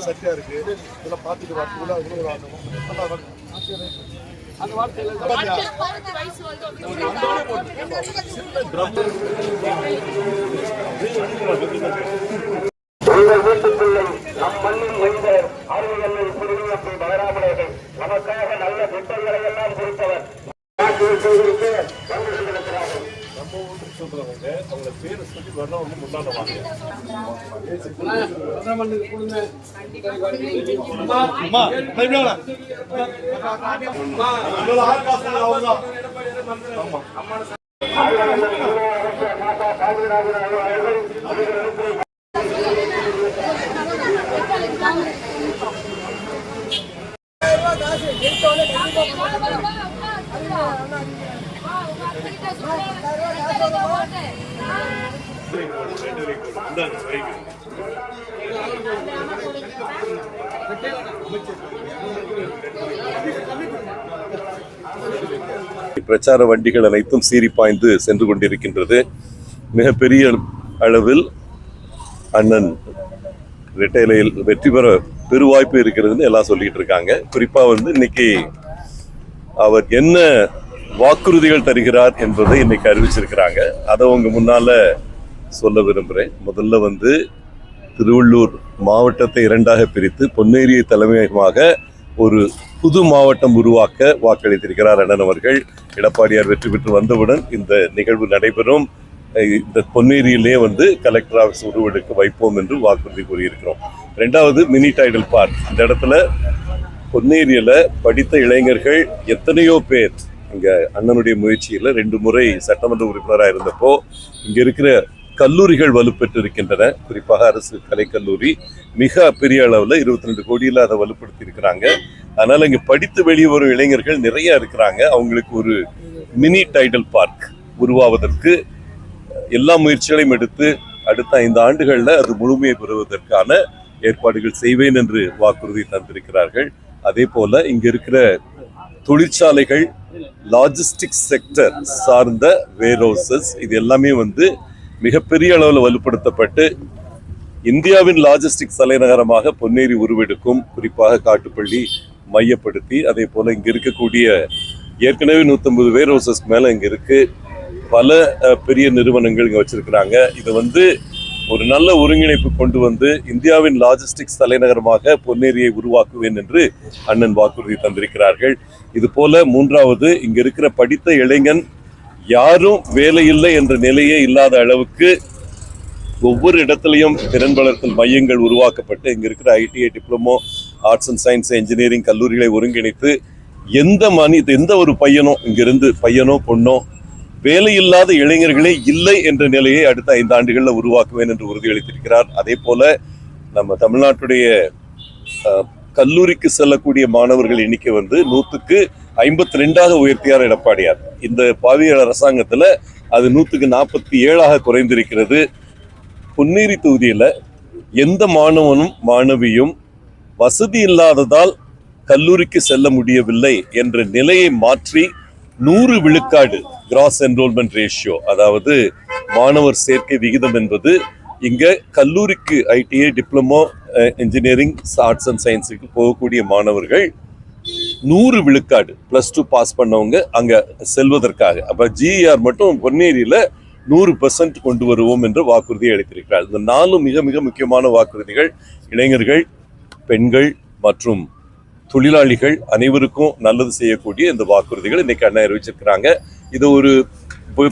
சட்டியா இருக்கு இதெல்லாம் பார்த்துட்டு வரதுக்குள்ள அந்த வார்த்தையில உங்கள் வீட்டுக்குள்ளே நம் மண்ணின் மைந்தர் அறிவியல் குடிநீர் பலராமலேகள் நமக்காக நல்ல திட்டங்களை எல்லாம் கொடுத்தவர் நம்ம ஊருக்கு சொல்றவங்க அவங்க பேரை சொல்லி வரணும் வந்து முன்னாடி பிரச்சார வண்டிகள் அனைத்தும் சீறி பாய்ந்து சென்று கொண்டிருக்கின்றது. மிகப்பெரிய அளவில் அண்ணன் ரெட்டையிலையில் வெற்றி பெற பெருவாய்ப்பு இருக்கிறதுன்னு எல்லாம் சொல்லிட்டு இருக்காங்க. குறிப்பா இன்னைக்கு அவர் என்ன வாக்குறுதிகள் தருகிறார் என்பதை இன்னைக்கு அறிவிச்சிருக்கிறாங்க. அதை உங்க முன்னால சொல்ல விரும்புகிறேன். முதல்ல திருவள்ளூர் மாவட்டத்தை இரண்டாக பிரித்து பொன்னேரியை தலைமையகமாக ஒரு புது மாவட்டம் உருவாக்க வாக்களித்திருக்கிறார் அண்ணன் அவர்கள். எடப்பாடியார் வெற்றி பெற்று வந்தவுடன் இந்த நிகழ்வு நடைபெறும். இந்த பொன்னேரியிலே கலெக்டர் ஆஃபீஸ் உருவெடுக்க வைப்போம் என்று வாக்குறுதி கூறியிருக்கிறோம். ரெண்டாவது மினி டைடல் பார்க். இந்த இடத்துல பொன்னேரியில படித்த இளைஞர்கள் எத்தனையோ பேர் இங்க அண்ணனுடைய முயற்சியில 2 முறை சட்டமன்ற உறுப்பினராக இருந்தப்போ இங்க இருக்கிற கல்லூரிகள் வலுப்பெற்று இருக்கின்றன. குறிப்பாக அரசு கலைக்கல்லூரி மிக பெரிய அளவில் 22 கோடியில் அதை வலுப்படுத்தி இருக்கிறாங்க. அதனால இங்க படித்து வெளியே வரும் இளைஞர்கள் நிறைய இருக்கிறாங்க. அவங்களுக்கு ஒரு மினி டைடல் பார்க் உருவாவதற்கு எல்லா முயற்சிகளையும் எடுத்து அடுத்த 5 ஆண்டுகள்ல அது முழுமையை பெறுவதற்கான ஏற்பாடுகள் செய்வேன் என்று வாக்குறுதி தந்திருக்கிறார்கள். அதே போல இங்க இருக்கிற தொழிற்சாலைகள், லாஜிஸ்டிக்ஸ் செக்டர் சார்ந்த வேர்ஹவுசஸ் இது எல்லாமே மிகப்பெரிய அளவில் வலுப்படுத்தப்பட்டு இந்தியாவின் லாஜிஸ்டிக்ஸ் தலைநகரமாக பொன்னேரி உருவெடுக்கும். குறிப்பாக காட்டுப்பள்ளி மையப்படுத்தி அதே போல இங்க இருக்கக்கூடிய ஏற்கனவே 150 வேர்ஹவுசஸ் மேல இங்க இருக்கு. பல பெரிய நிறுவனங்கள் இங்க வச்சிருக்கிறாங்க. இது ஒரு நல்ல ஒருங்கிணைப்பு கொண்டு இந்தியாவின் லாஜிஸ்டிக்ஸ் தலைநகரமாக பொன்னேரியை உருவாக்குவேன் என்று அண்ணன் வாக்குறுதி தந்திருக்கிறார்கள். இது போல மூன்றாவது இங்க இருக்கிற படித்த இளைஞன் யாரும் வேலையில்லை என்ற நிலையே இல்லாத அளவுக்கு ஒவ்வொரு இடத்துலையும் திறன் வளர்த்தல் மையங்கள் உருவாக்கப்பட்டு இங்க இருக்கிற ITI diploma, arts and science, engineering கல்லூரிகளை ஒருங்கிணைத்து எந்த ஒரு பையனோ பொண்ணோ வேலையில்லாத இளைஞர்களே இல்லை என்ற நிலையை அடுத்த 5 ஆண்டுகளில் உருவாக்குவேன் என்று உறுதியளித்திருக்கிறார். அதே போல நம்ம தமிழ்நாட்டுடைய கல்லூரிக்கு செல்லக்கூடிய மாணவர்கள் எண்ணிக்கை 100க்கு 52 உயர்த்தியார் எடப்பாடியார். இந்த பாவியல் அரசாங்கத்துல அது 100க்கு 47 குறைந்திருக்கிறது. பொன்னேரி தொகுதியில எந்த மாணவனும் மாணவியும் வசதி இல்லாததால் கல்லூரிக்கு செல்ல முடியவில்லை என்ற நிலையை மாற்றி 100 விழுக்காடு கிராஸ் என்ரோல்மெண்ட் ரேஷியோ, அதாவது மாணவர் சேர்க்கை விகிதம் என்பது இங்க கல்லூரிக்கு ITI diploma, engineering, arts and சயின்ஸுக்கு போகக்கூடிய மாணவர்கள் 100 விழுக்காடு +2 பாஸ் பண்ணவங்க அங்க செல்வதற்காக. அப்ப GER மட்டும் பொன்னேரியில 100% கொண்டு வருவோம் என்று வாக்குறுதியை அளித்திருக்கிறார். இந்த 4 மிக மிக முக்கியமான வாக்குறுதிகள் இளைஞர்கள், பெண்கள் மற்றும் தொழிலாளிகள் அனைவருக்கும் நல்லது செய்யக்கூடிய இந்த வாக்குறுதிகள் இன்னைக்கு அண்ணன் அறிவிச்சிருக்கிறாங்க. இது ஒரு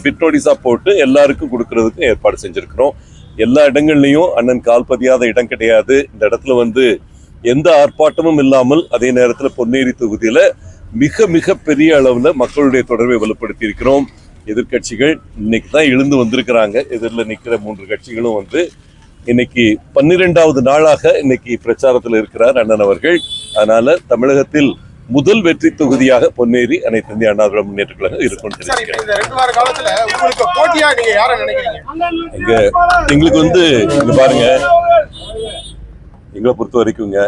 பிட் நோட்டீஸா போட்டு எல்லாருக்கும் கொடுக்கறதுக்கு ஏற்பாடு செஞ்சிருக்கிறோம். எல்லா இடங்கள்லையும் அண்ணன் கால் பதியாத இடம் கிடையாது. இந்த இடத்துல எந்த ஆர்ப்பாட்டமும் இல்லாமல் அதே நேரத்தில் பொன்னேரி தொகுதியில மிக மிக பெரிய அளவுல மக்களுடைய தொடர்பை வலுப்படுத்தி இருக்கிறோம். எதிர்கட்சிகள் இன்னைக்கு தான் எழுந்து வந்திருக்கிறாங்க. எதிரில் நிற்கிற 3 கட்சிகளும் இன்னைக்கு 12வது நாளாக இன்னைக்கு பிரச்சாரத்தில் இருக்கிறார் அண்ணன் அவர்கள். அதனால தமிழகத்தில் முதல் வெற்றி தொகுதியாக பொன்னேரி அனைத்து இந்திய அண்ணா திராவிட முன்னேற்ற கழகம் இருக்கும். எங்களுக்கு இங்க பாருங்க, எங்களை பொறுத்த வரைக்குங்க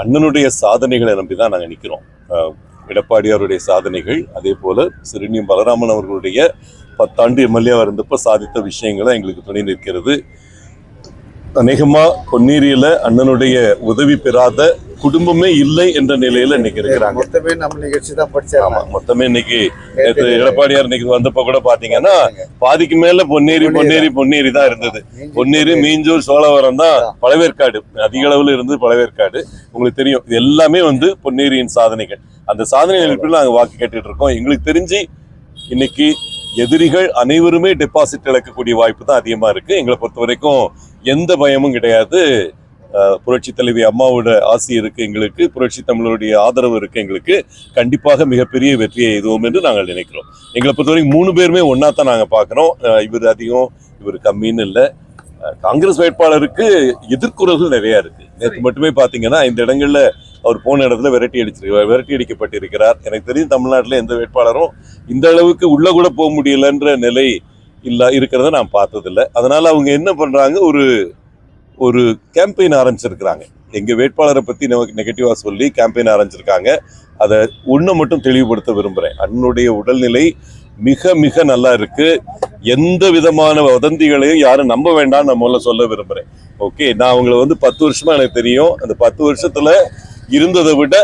அண்ணனுடைய சாதனைகளை நம்பிதான் நாங்க நிக்கிறோம். எடப்பாடியாருடைய சாதனைகள், அதே போல சிறுனியம் பலராமன் அவர்களுடைய 10 ஆண்டு எம்எல்ஏவா இருந்தப்ப சாதித்த விஷயங்களை எங்களுக்கு துணை நிற்கிறது. அநேகமா பொன்னேரியில அண்ணனுடைய உதவி பெறாத குடும்பமே இல்லை என்ற நிலையில இன்னைக்கு இருக்கிறாங்க. மொத்தமே நம்ம நிகழ்ச்சி தான் படிச்சாங்க. மொத்தமே இன்னைக்கு எடப்பாடியார் இன்னைக்கு வந்தப்ப கூட பாத்தீங்கன்னா பாதிக்கு மேல பொன்னேரி தான் இருந்தது. பொன்னேரி, மீஞ்சூர், சோழவரம் தான், பழவேற்காடு அதிக அளவுல இருந்து பழவேற்காடு. உங்களுக்கு தெரியும், இது எல்லாமே பொன்னேரியின் சாதனைகள். அந்த சாதனைகளுக்கு நாங்க வாக்கு கேட்டுட்டு இருக்கோம். எங்களுக்கு தெரிஞ்சு இன்னைக்கு எதிரிகள் அனைவருமே டெபாசிட் இழக்கக்கூடிய வாய்ப்பு தான் அதிகமா இருக்கு. எங்களை பொறுத்த வரைக்கும் எந்த பயமும் கிடையாது. புரட்சி தலைவி அம்மாவோட ஆசி இருக்கு எங்களுக்கு, புரட்சி தமிழருடைய ஆதரவு இருக்கு எங்களுக்கு. கண்டிப்பாக மிகப்பெரிய வெற்றியை எதுவும் என்று நாங்கள் நினைக்கிறோம். எங்களை பொறுத்தவரைக்கும் 3 பேருமே ஒன்னா தான் நாங்க பாக்குறோம். இவர் அதிகம், இவர் கம்மின்னு இல்லை. காங்கிரஸ் வேட்பாளருக்கு எதிர்குறல்கள் நிறைய இருக்கு. நேற்று மட்டுமே பாத்தீங்கன்னா 5 இடங்கள்ல அவர் போன இடத்துல விரட்டி அடிக்கப்பட்டிருக்கிறார். எனக்கு தெரியும் தமிழ்நாட்டில் எந்த வேட்பாளரும் இந்த அளவுக்கு உள்ள கூட போக முடியலன்ற நிலை இருக்கிறத நான் பார்த்ததில்லை. அதனால அவங்க என்ன பண்றாங்க, ஒரு கேம்பெயின் ஆரம்பிச்சிருக்கிறாங்க. எங்க வேட்பாளரை பத்தி நெகட்டிவா சொல்லி கேம்பெயின் ஆரம்பிச்சிருக்காங்க. அதை ஒண்ணு மட்டும் தெளிவுபடுத்த விரும்புறேன். அண்ணனுடைய உடல்நிலை மிக மிக நல்லா இருக்கு. எந்த விதமான வதந்திகளையும் யாரும் நம்ப வேண்டாம் நான் முதல்ல சொல்ல விரும்புறேன். ஓகே, நான் அவங்களை 10 வருஷமா எனக்கு தெரியும். அந்த 10 வருஷத்துல இருந்ததை விட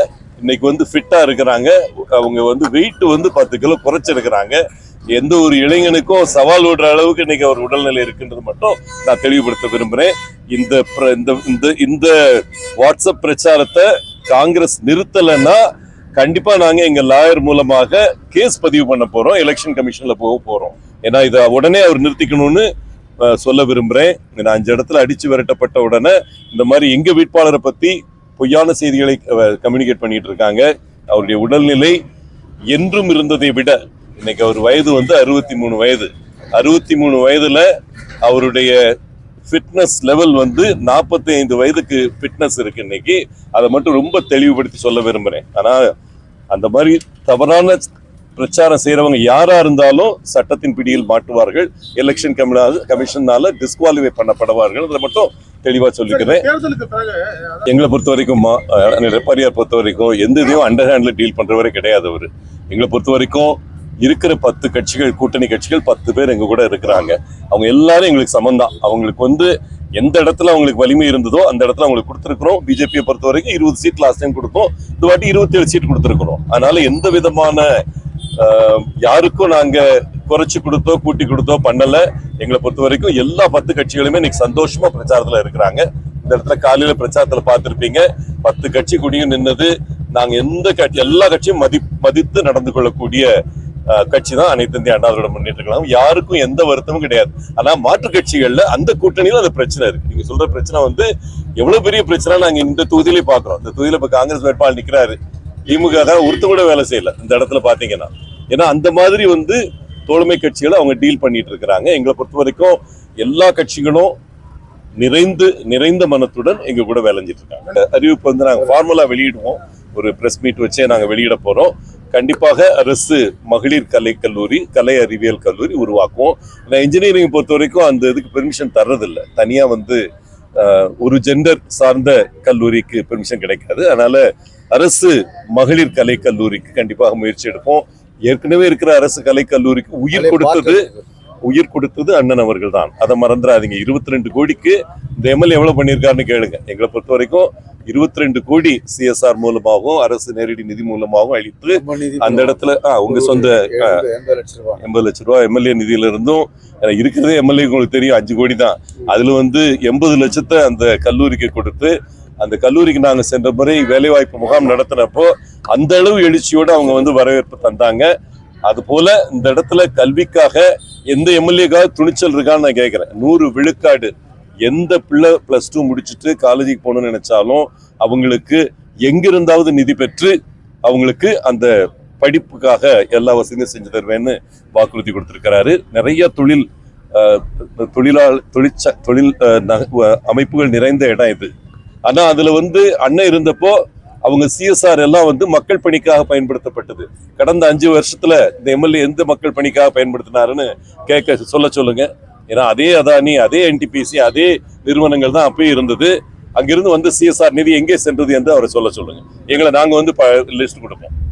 இன்னைக்கு ஃபிட்டா இருக்கிறாங்க. அவங்க வெயிட் 10 கிலோ குறைச்சிருக்கிறாங்க. எந்த ஒரு இளைஞனுக்கும் சவால் விடுற அளவுக்கு இன்னைக்கு அவர் உடல்நிலை இருக்குன்றது மட்டும் நான் தெளிவுபடுத்த விரும்புறேன். இந்த வாட்ஸ்அப் பிரச்சாரத்தை காங்கிரஸ் நிறுத்தலைன்னா கண்டிப்பா நாங்க எங்க லாயர் மூலமாக கேஸ் பதிவு பண்ண போறோம், எலெக்ஷன் கமிஷன்ல போக போறோம். ஏன்னா இதை உடனே அவர் நிறுத்திக்கணும்னு சொல்ல விரும்புறேன். நான் 5 இடத்துல அடிச்சு விரட்டப்பட்ட உடனே இந்த மாதிரி எங்க வேட்பாளரை பத்தி பொய்யான செய்திகளை கம்யூனிகேட் பண்ணிட்டு இருக்காங்க. அவருடைய உடல்நிலை என்றும் இருந்ததை விட இன்னைக்கு அவர் வயது 63 வயது. 63 வயதுல அவருடைய ஃபிட்னஸ் லெவல் 45 வயதுக்கு ஃபிட்னஸ் இருக்கு இன்னைக்கு. அதை மட்டும் ரொம்ப தெளிவுபடுத்தி சொல்ல விரும்புறேன். ஆனா அந்த மாதிரி தவறான பிரச்சாரம் செய்யறவங்க யாரா இருந்தாலும் சட்டத்தின் பிடியில் மாட்டுவார்கள். Election கமிஷனால disqualify பண்ணப்படுவார்கள். அதை மட்டும் தெளிவா சொல்லிக்கிறேன். எங்களை பொறுத்த வரைக்கும் எடப்பாடியார் பொறுத்த வரைக்கும் எந்த இதையும் அண்டர் ஹேண்ட்ல டீல் பண்றவரே கிடையாது அவரு. எங்களை பொறுத்த வரைக்கும் இருக்கிற 10 கட்சிகள், கூட்டணி கட்சிகள் 10 பேர் எங்க கூட இருக்கிறாங்க. அவங்க எல்லாரும் எங்களுக்கு சமந்தான். அவங்களுக்கு எந்த இடத்துல அவங்களுக்கு வலிமை இருந்ததோ அந்த இடத்துல அவங்களுக்கு கொடுத்துருக்கிறோம். பிஜேபியை பொறுத்த வரைக்கும் 20 சீட் லாஸ்ட் டைம் கொடுத்தோம். இந்த வாட்டி 27 சீட் கொடுத்துருக்கிறோம். அதனால எந்த விதமான யாருக்கும் நாங்க குறைச்சு கொடுத்தோ கூட்டி கொடுத்தோ பண்ணல. எங்களை பொறுத்த வரைக்கும் எல்லா 10 கட்சிகளுமே இன்னைக்கு சந்தோஷமா பிரச்சாரத்துல இருக்கிறாங்க. இந்த இடத்துல காலையில பிரச்சாரத்துல பார்த்திருப்பீங்க. 10 கட்சி குடியும் நின்னது. நாங்க எல்லா கட்சியும் மதித்து நடந்து கொள்ளக்கூடிய கட்சி தான் அனைத்து இந்திய அண்ணா திராவிட முன்னேற்ற கழகம். யாருக்கும் எந்த வருத்தமும் கிடையாது. ஆனா மாற்று கட்சிகள்ல அந்த கூட்டணியில அந்த பிரச்சனை இருக்கு. நீங்க சொல்ற பிரச்சனை எவ்வளவு பெரிய பிரச்சனை நாங்க இந்த தொகுதியிலே பாக்குறோம். இந்த தொகுதியில இப்ப காங்கிரஸ் வேட்பாளர் நிக்கிறாரு. திமுக ஒருத்த கூட வேலை செய்யல இந்த இடத்துல பாத்தீங்கன்னா. ஏன்னா அந்த மாதிரி தோழமை கட்சிகளை அவங்க டீல் பண்ணிட்டு இருக்கிறாங்க. எங்களை பொறுத்த வரைக்கும் எல்லா கட்சிகளும் நிறைந்த மனத்துடன் எங்க கூட வேலைஞ்சிட்டு இருக்காங்க. அறிவிப்பு நாங்க ஃபார்முலா வெளியிடுவோம். ஒரு பிரஸ் மீட் வச்சே நாங்க வெளியிட போறோம். கண்டிப்பாக அரசு மகளிர் கலைக்கல்லூரி, கலை அறிவியல் கல்லூரி உருவாக்குவோம். இன்ஜினியரிங் பொறுத்த வரைக்கும் அந்த இதுக்கு பெர்மிஷன் தர்றதில்லை. தனியா ஒரு ஜெண்டர் சார்ந்த கல்லூரிக்கு பெர்மிஷன் கிடைக்காது. அதனால அரசு மகளிர் கலை கல்லூரிக்கு கண்டிப்பாக முயற்சி எடுப்போம். ஏற்கனவே இருக்கிற அரசு கலை கல்லூரிக்கு உயிர் கொடுத்தது அண்ணன் அவர்கள் தான். அதை மறந்துடாதீங்க. 22 கோடிக்கு இந்த எம்எல்ஏ எவ்வளவு பண்ணியிருக்காருன்னு கேளுங்க. எங்களை பொறுத்த வரைக்கும் 22 கோடி சிஎஸ்ஆர் மூலமாகவும் அரசு நேரடி நிதி மூலமாகவும் அளித்து அந்த இடத்துல உங்க சொந்த 80 லட்சம் ரூபாய் எம்எல்ஏ நிதியில இருந்தும் இருக்கிறதே எம்எல்ஏ உங்களுக்கு தெரியும் 5 கோடி தான். அதுல 80 லட்சத்தை அந்த கல்லூரிக்கு கொடுத்து அந்த கல்லூரிக்கு நாங்க சென்ற முறை வேலைவாய்ப்பு முகாம் நடத்தினப்போ அந்த அளவு எழுச்சியோட அவங்க வரவேற்பு தந்தாங்க. அது போல இந்த இடத்துல கல்விக்காக எந்த எம்எல்ஏக்காக துணிச்சல் இருக்கான்னு நான் கேட்கிறேன். 100 விழுக்காடு எந்த பிள்ளை +2 முடிச்சுட்டு காலேஜுக்கு போகணும்னு நினைச்சாலும் அவங்களுக்கு எங்கிருந்தாவது நிதி பெற்று அவங்களுக்கு அந்த படிப்புக்காக எல்லா வசதியும் செஞ்சு தருவேன்னு வாக்குறுதி கொடுத்திருக்கிறாரு. நிறைய தொழில் அமைப்புகள் நிறைந்த இடம் இது. ஆனா அதுல அண்ணன் இருந்தப்போ அவங்க சிஎஸ்ஆர் எல்லாம் மக்கள் பணிக்காக பயன்படுத்தப்பட்டது. கடந்த 5 வருஷத்துல இந்த எம்எல்ஏ எந்த மக்கள் பணிக்காக பயன்படுத்தினாருன்னு சொல்ல சொல்லுங்க. ஏன்னா அதே அதானி, அதே என்டிபிசி, அதே நிறுவனங்கள் தான் அப்பயே இருந்தது. அங்கிருந்து சிஎஸ்ஆர் நிதி எங்கே சென்றது என்று அவரை சொல்ல சொல்லுங்க. எங்களை நாங்க லிஸ்ட் கொடுப்போம்.